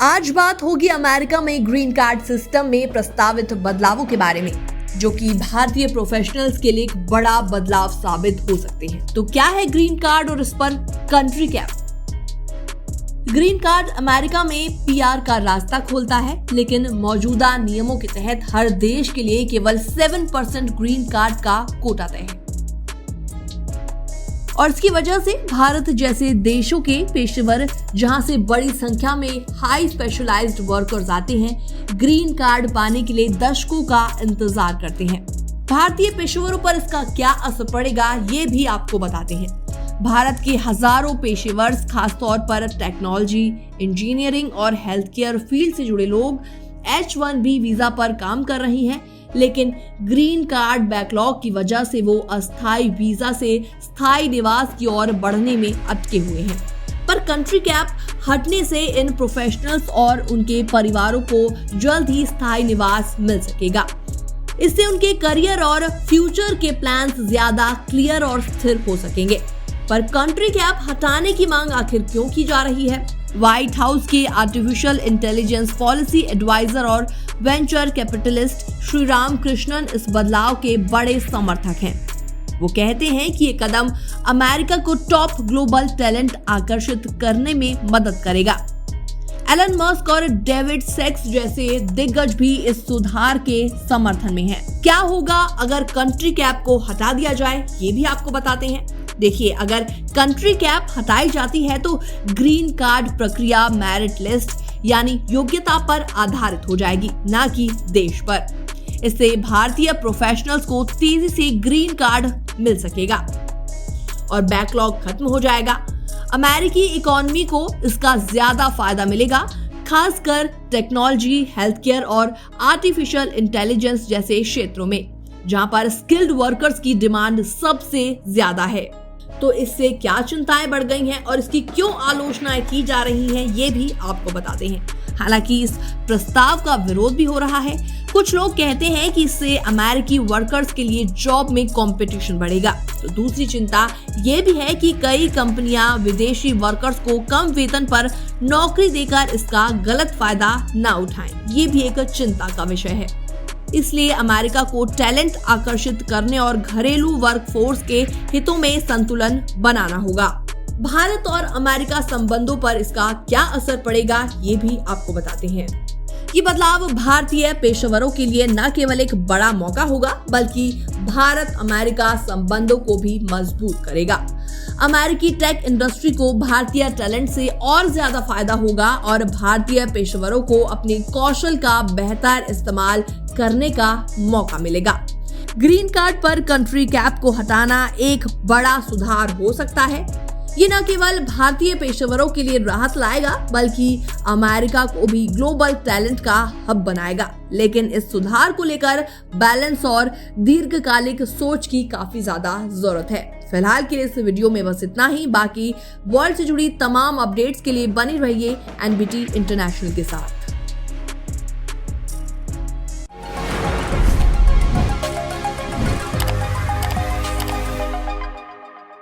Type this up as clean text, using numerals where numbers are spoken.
आज बात होगी अमेरिका में ग्रीन कार्ड सिस्टम में प्रस्तावित बदलावों के बारे में, जो कि भारतीय प्रोफेशनल्स के लिए एक बड़ा बदलाव साबित हो सकते हैं। तो क्या है ग्रीन कार्ड और इस पर country cap? Green card America में पीआर का रास्ता खोलता है, लेकिन मौजूदा नियमों के तहत हर देश के लिए केवल 7% ग्रीन कार्ड का कोटा तय है और इसकी वजह से भारत जैसे देशों के पेशेवर, जहां से बड़ी संख्या में हाई स्पेशलाइज्ड वर्कर्स आते हैं, ग्रीन कार्ड पाने के लिए दशकों का इंतजार करते हैं। भारतीय पेशेवरों पर इसका क्या असर पड़ेगा, ये भी आपको बताते हैं। भारत के हजारों पेशेवर्स, खासतौर पर टेक्नोलॉजी, इंजीनियरिंग और हेल्थ केयर फील्ड से जुड़े लोग H-1B वीजा पर काम कर रही हैं, लेकिन ग्रीन कार्ड बैकलॉग की वजह से वो अस्थायी वीजा से स्थायी निवास की ओर बढ़ने में अटके हुए हैं। पर कंट्री कैप हटने से इन प्रोफेशनल्स और उनके परिवारों को जल्द ही स्थायी निवास मिल सकेगा। इससे उनके करियर और फ्यूचर के प्लान्स ज्यादा क्लियर और स्थिर हो सकेंगे। पर कंट्री कैप हटाने की मांग आखिर क्यों की जा रही है? व्हाइट हाउस के आर्टिफिशियल इंटेलिजेंस पॉलिसी एडवाइजर और वेंचर कैपिटलिस्ट श्रीराम कृष्णन इस बदलाव के बड़े समर्थक हैं। वो कहते हैं कि ये कदम अमेरिका को टॉप ग्लोबल टैलेंट आकर्षित करने में मदद करेगा। एलन मस्क और डेविड सेक्स जैसे दिग्गज भी इस सुधार के समर्थन में हैं। क्या होगा अगर कंट्री कैप को हटा दिया जाए, ये भी आपको बताते हैं। देखिए, अगर कंट्री कैप हटाई जाती है तो ग्रीन कार्ड प्रक्रिया मेरिट लिस्ट यानी योग्यता पर आधारित हो जाएगी, ना कि देश पर। इससे भारतीय प्रोफेशनल्स को तेजी से ग्रीन कार्ड मिल सकेगा और बैकलॉग खत्म हो जाएगा। अमेरिकी इकोनॉमी को इसका ज्यादा फायदा मिलेगा, खासकर टेक्नोलॉजी, हेल्थ केयर और आर्टिफिशियल इंटेलिजेंस जैसे क्षेत्रों में, जहां पर स्किल्ड वर्कर्स की डिमांड सबसे ज्यादा है। तो इससे क्या चिंताएं बढ़ गई हैं और इसकी क्यों आलोचनाएं की जा रही हैं, ये भी आपको बताते हैं। हालांकि इस प्रस्ताव का विरोध भी हो रहा है। कुछ लोग कहते हैं कि इससे अमेरिकी वर्कर्स के लिए जॉब में कंपटीशन बढ़ेगा। तो दूसरी चिंता ये भी है कि कई कंपनियां विदेशी वर्कर्स को कम वेतन पर नौकरी देकर इसका गलत फायदा न उठाएं। ये भी एक चिंता का विषय है। इसलिए अमेरिका को टैलेंट आकर्षित करने और घरेलू वर्कफोर्स के हितों में संतुलन बनाना होगा। भारत और अमेरिका संबंधों पर इसका क्या असर पड़ेगा, ये भी आपको बताते हैं। ये बदलाव भारतीय पेशेवरों के लिए न केवल एक बड़ा मौका होगा, बल्कि भारत अमेरिका संबंधों को भी मजबूत करेगा। अमेरिकी टेक इंडस्ट्री को भारतीय टैलेंट से और ज्यादा फायदा होगा और भारतीय पेशेवरों को अपने कौशल का बेहतर इस्तेमाल करने का मौका मिलेगा। ग्रीन कार्ड पर कंट्री कैप को हटाना एक बड़ा सुधार हो सकता है। ये न केवल भारतीय पेशेवरों के लिए राहत लाएगा, बल्कि अमेरिका को भी ग्लोबल टैलेंट का हब बनाएगा। लेकिन इस सुधार को लेकर बैलेंस और दीर्घकालिक सोच की काफी ज्यादा जरूरत है। फिलहाल के लिए इस वीडियो में बस इतना ही। बाकी वर्ल्ड से जुड़ी तमाम अपडेट्स के लिए बने रहिए NBT इंटरनेशनल के साथ।